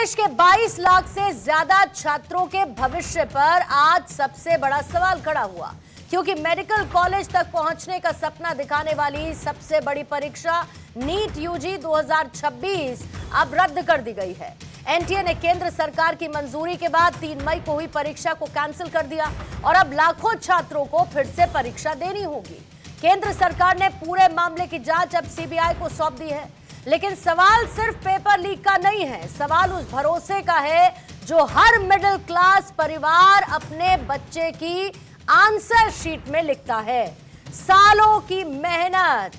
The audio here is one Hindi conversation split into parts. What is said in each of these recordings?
देश के 22 लाख से ज्यादा छात्रों के भविष्य पर आज सबसे बड़ा सवाल खड़ा हुआ, क्योंकि मेडिकल कॉलेज तक पहुंचने का सपना दिखाने वाली सबसे बड़ी परीक्षा नीट यूजी 2026 अब रद्द कर दी गई है। एनटीए ने केंद्र सरकार की मंजूरी के बाद 3 मई को हुई परीक्षा को कैंसिल कर दिया और अब लाखों छात्रों को फिर से परीक्षा देनी होगी। केंद्र सरकार ने पूरे मामले की जांच अब सीबीआई को सौंप दी है, लेकिन सवाल सिर्फ पेपर लीक का नहीं है, सवाल उस भरोसे का है जो हर मिडिल क्लास परिवार अपने बच्चे की आंसर शीट में लिखता है। सालों की मेहनत,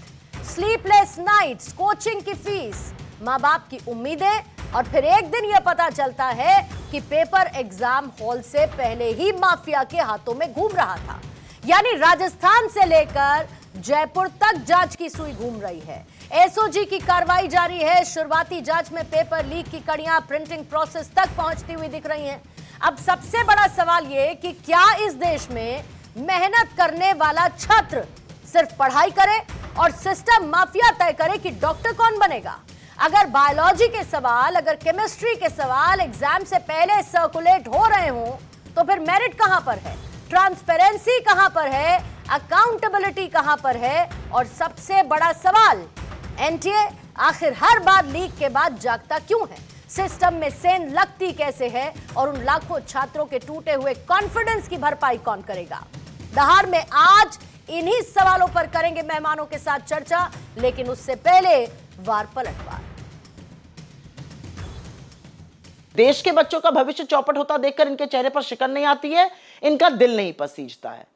स्लीपलेस नाइट्स, कोचिंग की फीस, माँ बाप की उम्मीदें, और फिर एक दिन यह पता चलता है कि पेपर एग्जाम हॉल से पहले ही माफिया के हाथों में घूम रहा था। यानी राजस्थान से लेकर जयपुर तक जांच की सुई घूम रही है। एसओजी की कार्रवाई जारी है। शुरुआती जांच में पेपर लीक की कड़ियां प्रिंटिंग प्रोसेस तक पहुंचती हुई दिख रही हैं। अब सबसे बड़ा सवाल यह कि क्या इस देश में मेहनत करने वाला छात्र सिर्फ पढ़ाई करे और सिस्टम माफिया तय करे कि डॉक्टर कौन बनेगा? अगर बायोलॉजी के सवाल, अगर केमिस्ट्री के सवाल एग्जाम से पहले सर्कुलेट हो रहे हो तो फिर मेरिट कहां पर है, ट्रांसपेरेंसी कहां पर है, अकाउंटेबिलिटी कहां पर है? और सबसे बड़ा सवाल, एनटीए आखिर हर बार लीक के बाद जागता क्यों है? सिस्टम में सेंध लगती कैसे है? और उन लाखों छात्रों के टूटे हुए कॉन्फिडेंस की भरपाई कौन करेगा? दहाड़ में आज इन्हीं सवालों पर करेंगे मेहमानों के साथ चर्चा, लेकिन उससे पहले वार पलटवार। देश के बच्चों का भविष्य चौपट होता देखकर इनके चेहरे पर शिकन नहीं आती है, इनका दिल नहीं पसीजता है।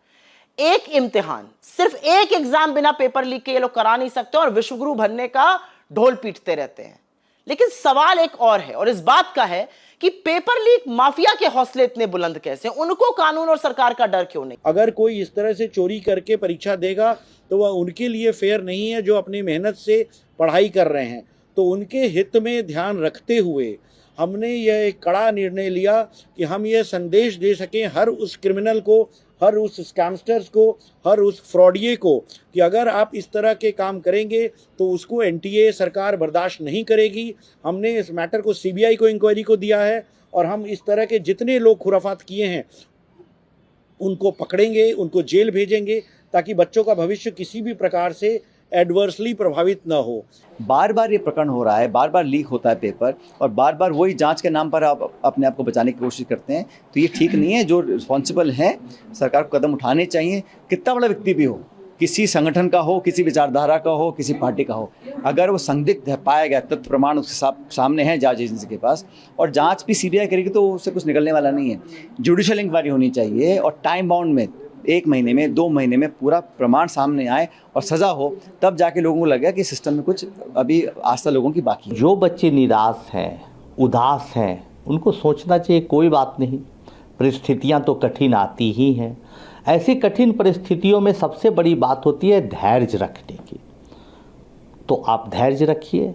एक इम्तिहान, सिर्फ एक एग्जाम बिना पेपर लीक के ये लोग करा नहीं सकते और विश्वगुरु बनने का ढोल पीटते रहते हैं। लेकिन सवाल एक और है, और इस बात का है कि पेपर लीक माफिया के हौसले इतने बुलंद कैसे? उनको कानून और सरकार का डर क्यों नहीं? अगर कोई इस तरह से चोरी करके परीक्षा देगा तो वह उनके लिए फेयर नहीं है जो अपनी मेहनत से पढ़ाई कर रहे हैं। तो उनके हित में ध्यान रखते हुए हमने यह एक कड़ा निर्णय लिया कि हम ये संदेश दे सकें हर उस क्रिमिनल को, हर उस स्कैमस्टर्स को, हर उस फ्रॉडिये को कि अगर आप इस तरह के काम करेंगे तो उसको एनटीए सरकार बर्दाश्त नहीं करेगी। हमने इस मैटर को सीबीआई को इंक्वायरी को दिया है और हम इस तरह के जितने लोग खुराफात किए हैं उनको पकड़ेंगे, उनको जेल भेजेंगे, ताकि बच्चों का भविष्य किसी भी प्रकार से एडवर्सली प्रभावित न हो। बार बार ये प्रकरण हो रहा है, बार बार लीक होता है पेपर, और बार बार वही जांच के नाम पर आप अपने आप को बचाने की कोशिश करते हैं। तो ये ठीक नहीं है। जो रिस्पॉन्सिबल है सरकार को कदम उठाने चाहिए। कितना बड़ा व्यक्ति भी हो, किसी संगठन का हो, किसी विचारधारा का हो, किसी पार्टी का हो, अगर वो संदिग्ध है, पाया गया, तथ्य प्रमाण उसके सामने है जांच एजेंसी के पास, और जांच भी सीबीआई करेगी तो उससे कुछ निकलने वाला नहीं है। जुडिशियल इंक्वायरी होनी चाहिए और टाइम बाउंड में 1 महीने में, 2 महीने में पूरा प्रमाण सामने आए और सज़ा हो, तब जाके लोगों को लगेगा कि सिस्टम में कुछ अभी आस्था लोगों की बाकी है। जो बच्चे निराश हैं, उदास हैं, उनको सोचना चाहिए कोई बात नहीं, परिस्थितियां तो कठिन आती ही हैं। ऐसी कठिन परिस्थितियों में सबसे बड़ी बात होती है धैर्य रखने की। तो आप धैर्य रखिए,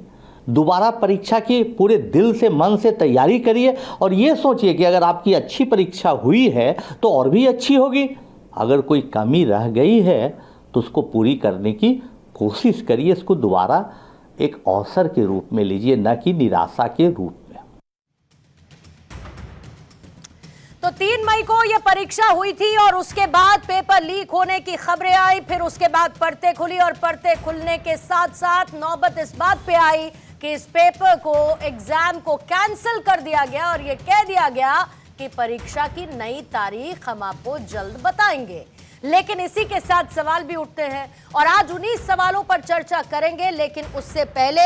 दोबारा परीक्षा की पूरे दिल से, मन से तैयारी करिए और ये सोचिए कि अगर आपकी अच्छी परीक्षा हुई है तो और भी अच्छी होगी। अगर कोई कमी रह गई है तो उसको पूरी करने की कोशिश करिए। इसको दोबारा एक अवसर के रूप में लीजिए, न कि निराशा के रूप में। तो 3 मई को यह परीक्षा हुई थी और उसके बाद पेपर लीक होने की खबरें आई। फिर उसके बाद परतें खुली और परतें खुलने के साथ साथ नौबत इस बात पे आई कि इस पेपर को, एग्जाम को कैंसिल कर दिया गया और यह कह दिया गया कि परीक्षा की नई तारीख हम आपको जल्द बताएंगे। लेकिन इसी के साथ सवाल भी उठते हैं और आज उन्हीं सवालों पर चर्चा करेंगे। लेकिन उससे पहले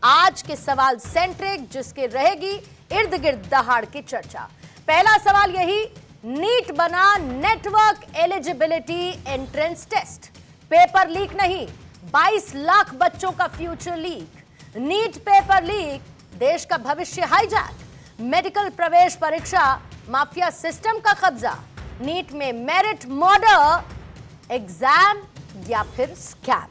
आज के सवाल सेंट्रिक, जिसके रहेगी इर्द गिर्द दहाड़ की चर्चा। पहला सवाल यही, नीट बना network eligibility entrance test. Paper leak नहीं, 22 लाख बच्चों का future leak. NEET paper leak, देश का भविष्य हाईजैक। मेडिकल प्रवेश परीक्षा, माफिया सिस्टम का कब्जा। नीट में मेरिट मर्डर, एग्जाम या फिर स्कैम।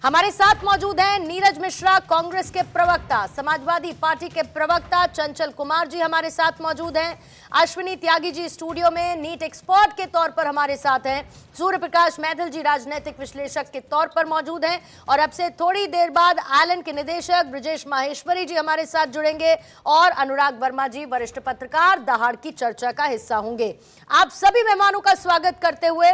हमारे साथ मौजूद हैं नीरज मिश्रा, कांग्रेस के प्रवक्ता, समाजवादी पार्टी के प्रवक्ता चंचल कुमार जी हमारे साथ मौजूद हैं, अश्विनी त्यागी जी स्टूडियो में नीट एक्सपर्ट के तौर पर हमारे साथ हैं, सूर्य प्रकाश मैथिल जी राजनीतिक विश्लेषक के तौर पर मौजूद हैं और अब से थोड़ी देर बाद आलन के निदेशक ब्रजेश माहेश्वरी जी हमारे साथ जुड़ेंगे और अनुराग वर्मा जी वरिष्ठ पत्रकार दहाड़ की चर्चा का हिस्सा होंगे। आप सभी मेहमानों का स्वागत करते हुए